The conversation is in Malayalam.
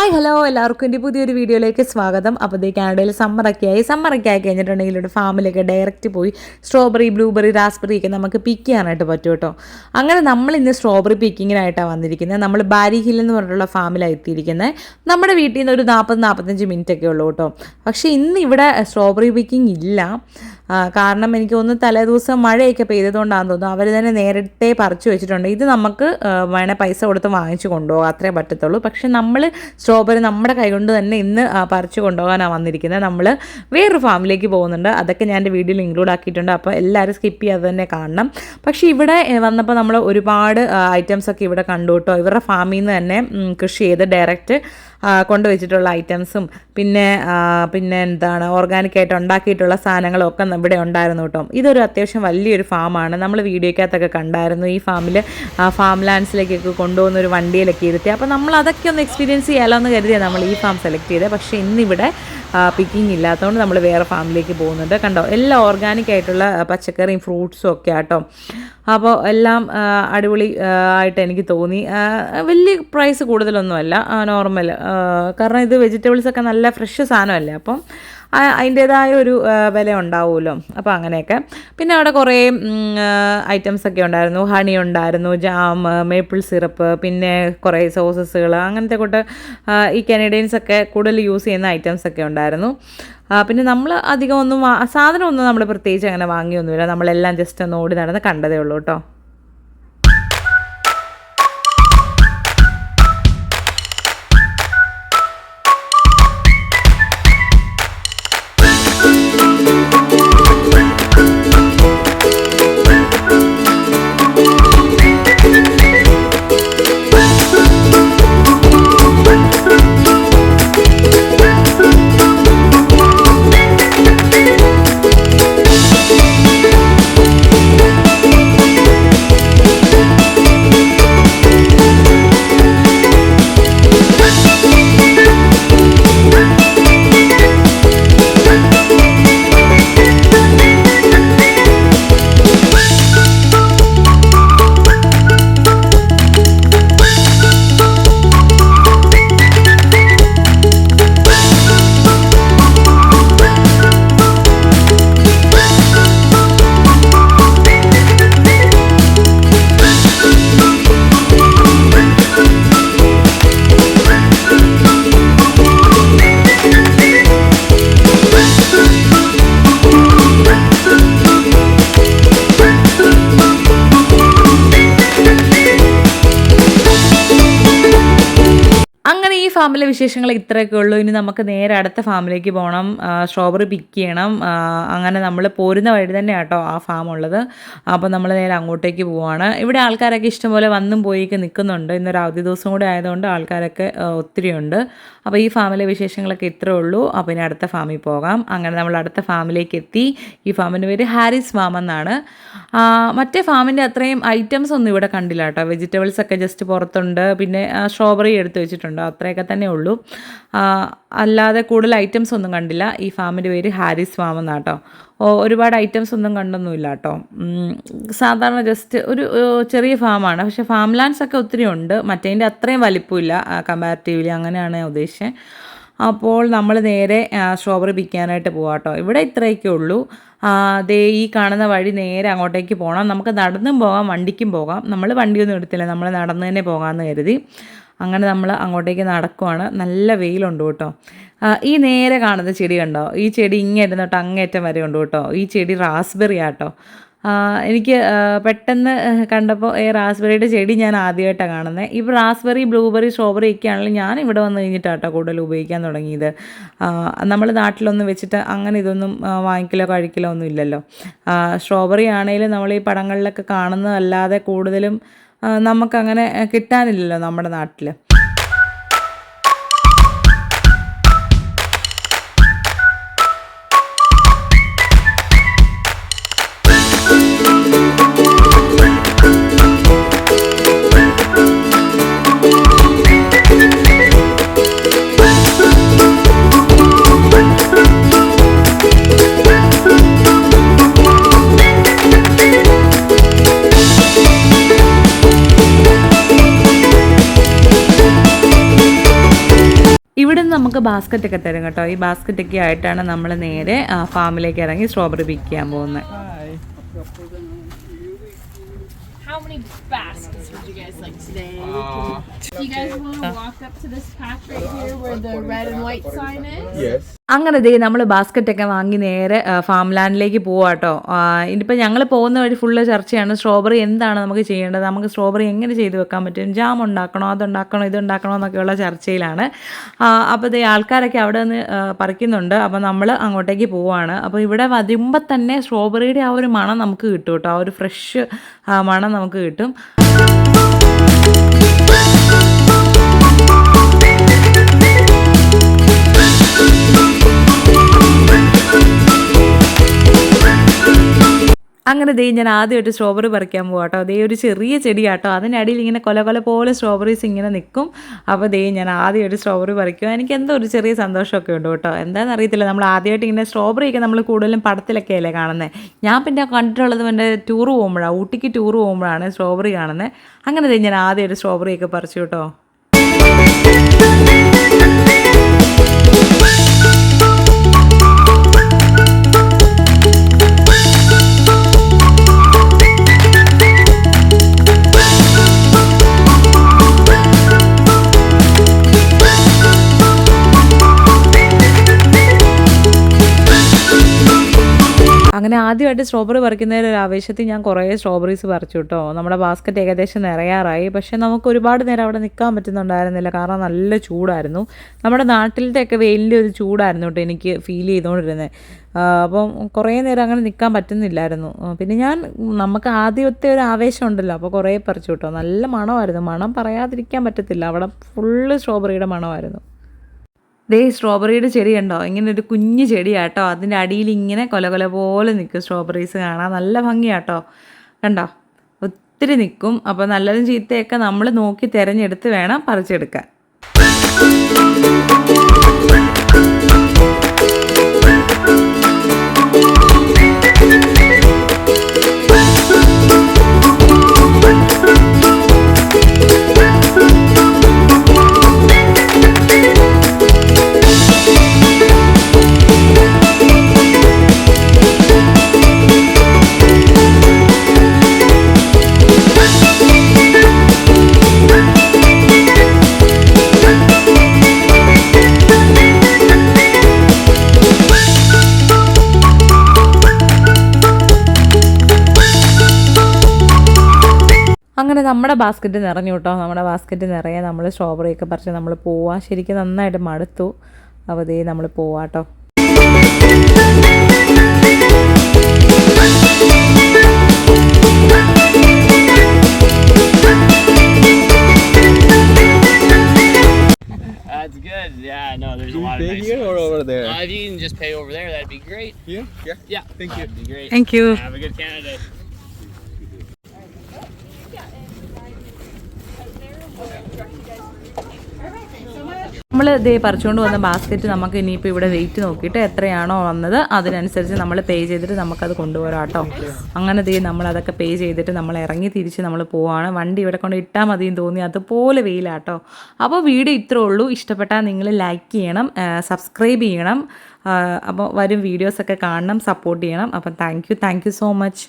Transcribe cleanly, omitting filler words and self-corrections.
ഹായ് ഹലോ എല്ലാവർക്കും എൻ്റെ പുതിയൊരു വീഡിയോയിലേക്ക് സ്വാഗതം. അപ്പോൾ ഈ കാനഡയിൽ സമ്മറൊക്കെ ആയി കഴിഞ്ഞിട്ടുണ്ടെങ്കിൽ ഇവിടെ ഫാമിലൊക്കെ ഡയറക്റ്റ് പോയി സ്ട്രോബെറി, ബ്ലൂബെറി, റാസ്ബെറി ഒക്കെ നമുക്ക് പിക്ക് ചെയ്യാനായിട്ട് പറ്റും കേട്ടോ. അങ്ങനെ നമ്മൾ ഇന്ന് സ്ട്രോബെറി പിക്കിങ്ങിനായിട്ടാണ് വന്നിരിക്കുന്നത്. നമ്മൾ ബാരി ഹിൽ എന്ന് പറഞ്ഞിട്ടുള്ള ഫാമിലാണ് എത്തിയിരിക്കുന്നത്. നമ്മുടെ വീട്ടിൽ നിന്ന് ഒരു 40-45 മിനിറ്റ് ഒക്കെ ഉള്ളൂ കേട്ടോ. പക്ഷേ ഇന്ന് ഇവിടെ സ്ട്രോബെറി പിക്കിംഗ് ഇല്ല. കാരണം എനിക്ക് തോന്നുന്നു തലേദിവസം മഴയൊക്കെ പെയ്തതുകൊണ്ടാണെന്ന് തോന്നുന്നു അവർ തന്നെ നേരത്തെ പറിച്ചു വെച്ചിട്ടുണ്ട്. ഇത് നമുക്ക് വേണേൽ പൈസ കൊടുത്ത് വാങ്ങിച്ചു കൊണ്ടുപോകാം, അത്രേ പറ്റത്തുള്ളൂ. പക്ഷെ നമ്മൾ സ്ട്രോബെറി നമ്മുടെ കൈകൊണ്ട് തന്നെ ഇന്ന് പറിച്ചു കൊണ്ടുപോകാനാണ് വന്നിരിക്കുന്നത്. നമ്മൾ വേറൊരു ഫാമിലേക്ക് പോകുന്നുണ്ട്, അതൊക്കെ ഞാൻ എൻ്റെ വീഡിയോയിൽ ഇൻക്ലൂഡ് ആക്കിയിട്ടുണ്ട്. അപ്പോൾ എല്ലാവരും സ്കിപ്പ് ചെയ്യാതെ തന്നെ കാണണം. പക്ഷേ ഇവിടെ വന്നപ്പോൾ നമ്മൾ ഒരുപാട് ഐറ്റംസൊക്കെ ഇവിടെ കണ്ടു കേട്ടോ. ഇവരുടെ ഫാമിൽ നിന്ന് തന്നെ കൃഷി ചെയ്ത് ഡയറക്റ്റ് കൊണ്ടുവച്ചിട്ടുള്ള ഐറ്റംസും പിന്നെ എന്താണ് ഓർഗാനിക്കായിട്ട് ഉണ്ടാക്കിയിട്ടുള്ള സാധനങ്ങളും ഒക്കെ ഇവിടെ ഉണ്ടായിരുന്നു കേട്ടോ. ഇതൊരു അത്യാവശ്യം വലിയൊരു ഫാമാണ്. നമ്മൾ വീഡിയോക്കകത്തൊക്കെ കണ്ടായിരുന്നു. ഈ ഫാമിൽ ഫാം ലാൻഡ്സിലേക്കൊക്കെ കൊണ്ടുപോകുന്ന ഒരു വണ്ടിയിലൊക്കെ ഇരുത്തി. അപ്പോൾ നമ്മൾ അതൊക്കെ ഒന്ന് എക്സ്പീരിയൻസ് ചെയ്യാമല്ലോ എന്ന് കരുതിയാണ് നമ്മൾ ഈ ഫാം സെലക്ട് ചെയ്തത്. പക്ഷേ ഇന്നിവിടെ പിക്കിങ് ഇല്ലാത്തതുകൊണ്ട് നമ്മൾ വേറെ ഫാമിലേക്ക് പോകുന്നുണ്ട്. കണ്ടോ, എല്ലാം ഓർഗാനിക് ആയിട്ടുള്ള പച്ചക്കറിയും ഫ്രൂട്ട്സും ഒക്കെ ആട്ടോ. അപ്പോൾ എല്ലാം അടിപൊളി ആയിട്ട് എനിക്ക് തോന്നി. വലിയ പ്രൈസ് കൂടുതലൊന്നുമല്ല, നോർമൽ. കാരണം ഇത് വെജിറ്റബിൾസൊക്കെ നല്ല ഫ്രഷ് സാധനമല്ലേ, അപ്പം അതിൻ്റേതായ ഒരു വില ഉണ്ടാവുമല്ലോ. അപ്പോൾ അങ്ങനെയൊക്കെ. പിന്നെ അവിടെ കുറേ ഐറ്റംസൊക്കെ ഉണ്ടായിരുന്നു. ഹണി ഉണ്ടായിരുന്നു, ജാം, മേപ്പിൾ സിറപ്പ്, പിന്നെ കുറേ സോസസുകൾ, അങ്ങനത്തെ കൂട്ട് ഈ കനേഡിയൻസൊക്കെ കൂടുതൽ യൂസ് ചെയ്യുന്ന ഐറ്റംസൊക്കെ ഉണ്ടായിരുന്നു. പിന്നെ നമ്മൾ അധികം ഒന്നും സാധനമൊന്നും നമ്മൾ പ്രത്യേകിച്ച് അങ്ങനെ വാങ്ങിയൊന്നുമില്ല. നമ്മളെല്ലാം ജസ്റ്റ് ഒന്ന് ഓടി നടന്ന് കണ്ടതേ ഉള്ളൂ കേട്ടോ. ഫാമിലെ വിശേഷങ്ങൾ ഇത്രയൊക്കെ ഉള്ളൂ. ഇനി നമുക്ക് നേരെ അടുത്ത ഫാമിലേക്ക് പോകണം, സ്ട്രോബെറി പിക്ക് ചെയ്യണം. അങ്ങനെ നമ്മൾ പോരുന്ന വഴി തന്നെ കേട്ടോ ആ ഫാം ഉള്ളത്. അപ്പോൾ നമ്മൾ നേരെ അങ്ങോട്ടേക്ക് പോവുകയാണ്. ഇവിടെ ആൾക്കാരൊക്കെ ഇഷ്ടംപോലെ വന്നും പോയിക്ക് നിൽക്കുന്നുണ്ട്. ഇന്നൊരു അവധി ദിവസം കൂടെ ആയതുകൊണ്ട് ആൾക്കാരൊക്കെ ഒത്തിരി ഉണ്ട്. അപ്പോൾ ഈ ഫാമിലെ വിശേഷങ്ങളൊക്കെ ഇത്രേ ഉള്ളൂ. അപ്പോൾ ഇനി അടുത്ത ഫാമിൽ പോകാം. അങ്ങനെ നമ്മൾ അടുത്ത ഫാമിലേക്ക് എത്തി. ഈ ഫാമിൻ്റെ പേര് ഹാരിസ് ഫാം എന്നാണ്. മറ്റേ ഫാമിൻ്റെ അത്രയും ഐറ്റംസ് ഒന്നും ഇവിടെ കണ്ടില്ല കേട്ടോ. വെജിറ്റബിൾസ് ഒക്കെ ജസ്റ്റ് പുറത്തുണ്ട്, പിന്നെ സ്ട്രോബെറി എടുത്ത് വെച്ചിട്ടുണ്ട്, അത്രയൊക്കെ തന്നെ ഉള്ളൂ. അല്ലാതെ കൂടുതൽ ഐറ്റംസ് ഒന്നും കണ്ടില്ല. ഈ ഫാമിൻ്റെ പേര് ഹാരിസ് ഫാം എന്നാണ് കേട്ടോ. ഒരുപാട് ഐറ്റംസ് ഒന്നും കണ്ടൊന്നുമില്ല കേട്ടോ. സാധാരണ ജസ്റ്റ് ഒരു ചെറിയ ഫാമാണ്. പക്ഷേ ഫാം ലാൻഡ്സ് ഒക്കെ ഒത്തിരി ഉണ്ട്. മറ്റേതിൻ്റെ അത്രയും വലിപ്പമില്ല കമ്പാരിറ്റീവ്ലി, അങ്ങനെയാണ് ഞാൻ ഉദ്ദേശിച്ചത്. അപ്പോൾ നമ്മൾ നേരെ സ്ട്രോബെറി പിക്കാനായിട്ട് പോകാം കേട്ടോ. ഇവിടെ ഇത്രയൊക്കെ ഉള്ളൂ. ദേ ഈ കാണുന്ന വഴി നേരെ അങ്ങോട്ടേക്ക് പോകണം. നമുക്ക് നടന്നും പോകാം, വണ്ടിക്കും പോകാം. നമ്മൾ വണ്ടിയൊന്നും എടുത്തില്ല, നമ്മൾ നടന്ന് തന്നെ പോകാമെന്ന് കരുതി. അങ്ങനെ നമ്മൾ അങ്ങോട്ടേക്ക് നടക്കുവാണ്. നല്ല വെയിലുണ്ട് കേട്ടോ. ഈ നേരെ കാണുന്ന ചെടി കണ്ടോ, ഈ ചെടി ഇങ്ങേറ്റം തൊട്ട് അങ്ങേറ്റം വരെ ഉണ്ട് കേട്ടോ. ഈ ചെടി റാസ്ബെറി ആട്ടോ. എനിക്ക് പെട്ടെന്ന് കണ്ടപ്പോൾ റാസ്ബെറിയുടെ ചെടി ഞാൻ ആദ്യമായിട്ടാണ് കാണുന്നത്. ഇപ്പോൾ റാസ്ബെറി, ബ്ലൂബെറി, സ്ട്രോബെറി ഒക്കെ ആണെങ്കിലും ഞാൻ ഇവിടെ വന്ന് കഴിഞ്ഞിട്ടാട്ടോ കൂടുതൽ ഉപയോഗിക്കാൻ തുടങ്ങിയത്. നമ്മൾ നാട്ടിലൊന്നും വെച്ചിട്ട് അങ്ങനെ ഇതൊന്നും വാങ്ങിക്കലോ കഴിക്കലോ ഒന്നും ഇല്ലല്ലോ. സ്ട്രോബെറി ആണെങ്കിലും നമ്മൾ ഈ പടങ്ങളിലൊക്കെ കാണുന്നതല്ലാതെ കൂടുതലും നമുക്കങ്ങനെ കിട്ടാനില്ലല്ലോ നമ്മുടെ നാട്ടിൽ. ഇവിടെ നിന്ന് നമുക്ക് ബാസ്ക്കറ്റൊക്കെ തരും കേട്ടോ. ഈ ബാസ്ക്കറ്റൊക്കെ ആയിട്ടാണ് നമ്മൾ നേരെ ഫാമിലേക്ക് ഇറങ്ങി സ്ട്രോബെറി പിക്ക് ചെയ്യാൻ പോകുന്നത്. How many baskets would you guys like today? Do you guys want to walk up to this patch right here where the red and white sign is? Yes. അങ്ങനെ ദേ നമ്മൾ ബാസ്ക്കറ്റൊക്കെ വാങ്ങി നേരെ ഫാം ലാൻഡിലേക്ക് പോവാം കേട്ടോ. ഇനിയിപ്പോൾ ഞങ്ങൾ പോകുന്ന വഴി ഫുള്ള് ചർച്ചയാണ്. സ്ട്രോബെറി എന്താണ് നമുക്ക് ചെയ്യേണ്ടത്, നമുക്ക് സ്ട്രോബെറി എങ്ങനെ ചെയ്ത് വെക്കാൻ പറ്റും, ജാം ഉണ്ടാക്കണോ, അതുണ്ടാക്കണോ, ഇതുണ്ടാക്കണോ എന്നൊക്കെയുള്ള ചർച്ചയിലാണ്. അപ്പോൾ ദേ ആൾക്കാരൊക്കെ അവിടെ നിന്ന് പറിക്കുന്നുണ്ട്. അപ്പോൾ നമ്മൾ അങ്ങോട്ടേക്ക് പോവാണ്. അപ്പോൾ ഇവിടെ വരുമ്പോൾ തന്നെ സ്ട്രോബെറിയുടെ ആ ഒരു മണം നമുക്ക് കിട്ടും കേട്ടോ. ആ ഒരു ഫ്രഷ് മണം നമുക്ക് കിട്ടും. അങ്ങനെ ദേ ഞാൻ ആദ്യമായിട്ട് സ്ട്രോബെറി പറിക്കാൻ പോകാം കേട്ടോ. അതേ ഒരു ചെറിയ ചെടിയാട്ടോ, അതിനടിയിൽ ഇങ്ങനെ കൊല പോലെ സ്ട്രോബെറീസ് ഇങ്ങനെ നിൽക്കും. അപ്പോൾ ദേ ഞാൻ ആദ്യമായിട്ട് സ്ട്രോബെറി പറിക്കും. എനിക്ക് എന്തോ ഒരു ചെറിയ സന്തോഷമൊക്കെ ഉണ്ട് കേട്ടോ. എന്താണെന്ന് അറിയത്തില്ല, നമ്മൾ ആദ്യമായിട്ട് ഇങ്ങനെ സ്ട്രോബെറിയൊക്കെ നമ്മൾ കൂടുതലും പടത്തിലൊക്കെ അല്ലേ കാണുന്നത്. ഞാൻ പിന്നെ കണ്ടിട്ടുള്ളത് എൻ്റെ ടൂർ പോകുമ്പോഴാണ്, ഊട്ടിക്ക് ടൂർ പോകുമ്പോഴാണ് സ്ട്രോബെറി കാണുന്നത്. അങ്ങനെ ദേ ഞാൻ ആദ്യമായിട്ട് സ്ട്രോബെറിയൊക്കെ പറിച്ചു കേട്ടോ. അങ്ങനെ ആദ്യമായിട്ട് സ്ട്രോബെറി പറിക്കുന്നതിൽ ഒരു ആവേശത്തിൽ ഞാൻ കുറേ സ്ട്രോബെറീസ് പറിച്ചു കേട്ടോ. നമ്മുടെ ബാസ്ക്കറ്റ് ഏകദേശം നിറയാറായി. പക്ഷേ നമുക്ക് ഒരുപാട് നേരം അവിടെ നിൽക്കാൻ പറ്റുന്നുണ്ടായിരുന്നില്ല, കാരണം നല്ല ചൂടായിരുന്നു. നമ്മുടെ നാട്ടിലത്തെയൊക്കെ വെയിലിൻ്റെ ഒരു ചൂടായിരുന്നു കേട്ടോ എനിക്ക് ഫീൽ ചെയ്തുകൊണ്ടിരുന്നത്. അപ്പം കുറേ നേരം അങ്ങനെ നിൽക്കാൻ പറ്റുന്നില്ലായിരുന്നു. പിന്നെ നമുക്ക് ആദ്യത്തെ ഒരു ആവേശം ഉണ്ടല്ലോ, അപ്പോൾ കുറേ പറിച്ചു കേട്ടോ. നല്ല മണമായിരുന്നു, മണം പറയാതിരിക്കാൻ പറ്റത്തില്ല. അവിടെ ഫുള്ള് സ്ട്രോബെറിയുടെ മണമായിരുന്നു. ദേ സ്ട്രോബെറിയുടെ ചെടി ഉണ്ടോ, ഇങ്ങനെ ഒരു കുഞ്ഞു ചെടിയാട്ടോ. അതിൻ്റെ അടിയിൽ ഇങ്ങനെ കൊല പോലെ നിൽക്കും സ്ട്രോബെറീസ്, കാണാൻ നല്ല ഭംഗിയാട്ടോ. കണ്ടോ, ഒത്തിരി നിൽക്കും. അപ്പോൾ നല്ലതും ചീത്തയൊക്കെ നമ്മൾ നോക്കി തിരഞ്ഞെടുത്ത് വേണം പറിച്ചെടുക്കാൻ. അങ്ങനെ നമ്മുടെ ബാസ്ക്കറ്റ് നിറഞ്ഞു കേട്ടോ. നമ്മുടെ ബാസ്ക്കറ്റ് നിറയെ നമ്മൾ സ്ട്രോബെറിയൊക്കെ പറിച്ച് നമ്മൾ പോവാം. ശരിക്കും നന്നായിട്ട് മടുത്തു. അപ്പോൾ ദേ നമ്മൾ പോവാട്ടോ. That's good. Yeah, no, there's a lot of nice here or over there? If you can just pay over there, that'd be great. Yeah. Yeah, Thank you. that'd be great. Thank you. Have a good Canada Day. നമ്മൾ ഇതേ പറിച്ചുകൊണ്ട് വന്ന ബാസ്ക്കറ്റ് നമുക്ക് ഇനിയിപ്പോൾ ഇവിടെ വെയിറ്റ് നോക്കിയിട്ട് എത്രയാണോ വന്നത് അതിനനുസരിച്ച് നമ്മൾ പേ ചെയ്തിട്ട് നമുക്കത് കൊണ്ടുപോരാം കേട്ടോ. അങ്ങനെ ദേ നമ്മളതൊക്കെ പേ ചെയ്തിട്ട് നമ്മൾ ഇറങ്ങി തിരിച്ച് നമ്മൾ പോവാണ്. വണ്ടി ഇവിടെ കൊണ്ട് ഇട്ടാൽ മതിയെന്ന് തോന്നി, അതുപോലെ വെയിലാട്ടോ. അപ്പോൾ വീഡിയോ ഇത്രേ ഉള്ളൂ. ഇഷ്ടപ്പെട്ടാൽ നിങ്ങൾ ലൈക്ക് ചെയ്യണം, സബ്സ്ക്രൈബ് ചെയ്യണം. അപ്പോൾ വരും വീഡിയോസൊക്കെ കാണണം, സപ്പോർട്ട് ചെയ്യണം. അപ്പം താങ്ക് യു സോ മച്ച്.